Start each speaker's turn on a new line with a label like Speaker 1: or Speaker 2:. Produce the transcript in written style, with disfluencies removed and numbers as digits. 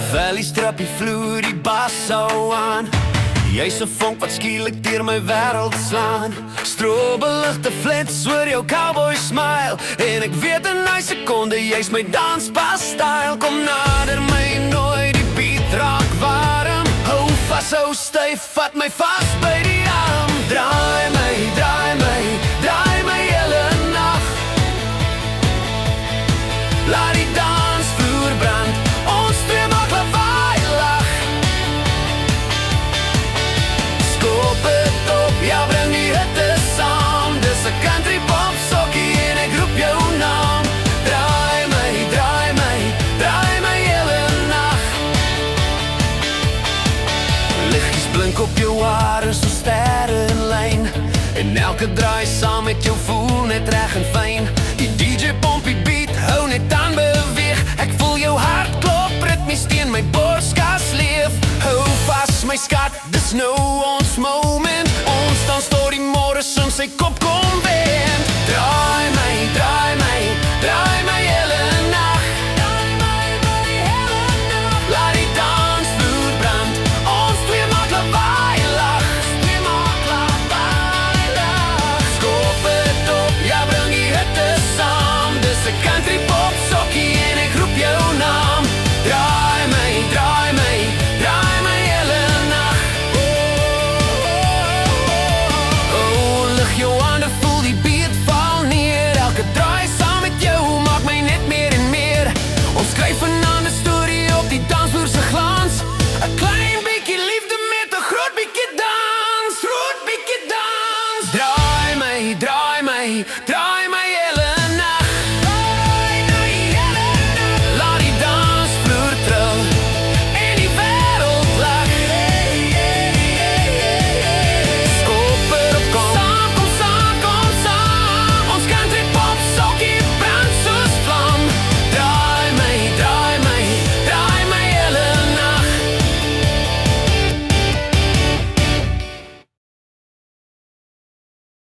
Speaker 1: Vellies trap die vloer, die bas sou aan. Jy's 'n vonk wat skielik deur my wêreld slaan. Strobeligte flits oor jou cowboy smile, en ek weet in 'n sekonde jy's my danspas style. Kom nader my, nooi die beat raak warm. Hou vas, hou styf, vat my vas by die arm. Draai my, draai my, draai my hele nag. Laat die dansvloer brand, ons twee maak lawaai lag. Skop het op, ja bring die hitte saam. Dis 'n country pop sokkie en ek roep jou naam. Draai my, draai my, draai my hele nag. Liggies blink op jou hare so sterre in lyn, en elke draai saam met jou voel net reg en fyn. Die DJ pomp die beat, hou net aan beweeg. Ek voel jou hart klop, ritmies teen my borskas leef. Hou vas my skat, dis nou